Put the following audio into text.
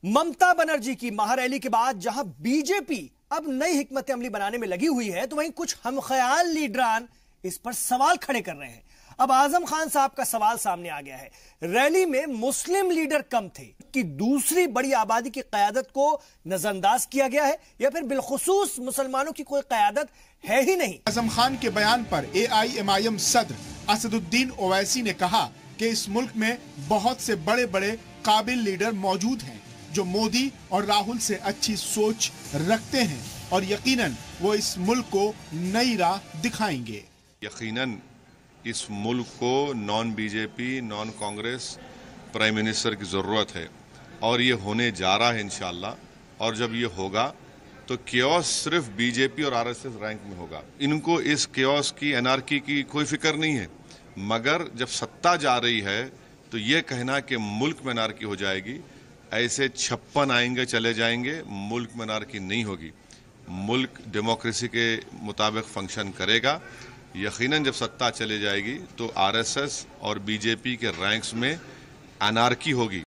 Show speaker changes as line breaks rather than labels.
ममता बनर्जी की महारैली के बाद जहां बीजेपी अब नई हिकमत अमली बनाने में लगी हुई है, तो वहीं कुछ हमख्याल लीडरान इस पर सवाल खड़े कर रहे हैं। अब आजम खान साहब का सवाल सामने आ गया है। रैली में मुस्लिम लीडर कम थे कि दूसरी बड़ी आबादी की क़यादत को नजरअंदाज किया गया है, या फिर बिलखुसूस मुसलमानों की कोई क़यादत है ही नहीं।
आजम खान के बयान पर AIMIM सदर असदुद्दीन ओवैसी ने कहा कि इस मुल्क में बहुत से बड़े बड़े काबिल लीडर मौजूद हैं जो मोदी और राहुल से अच्छी सोच रखते हैं और यकीनन वो इस मुल्क को नई राह दिखाएंगे।
यकीनन इस मुल्क को non BJP non Congress prime minister की ज़रूरत है और ये होने जा रहा है इंशाअल्लाह। और जब ये होगा तो केओस सिर्फ बीजेपी और RSS रैंक में होगा। इनको इस केओस की एनार्की की कोई फिक्र नहीं है, मगर जब सत्ता जा रही है तो ये कहना कि मुल्क में एनार्की हो जाएगी, ऐसे 56 आएंगे चले जाएंगे, मुल्क में एनार्की नहीं होगी। मुल्क डेमोक्रेसी के मुताबिक फंक्शन करेगा। यकीनन जब सत्ता चले जाएगी तो RSS और बीजेपी के रैंक्स में एनार्की होगी।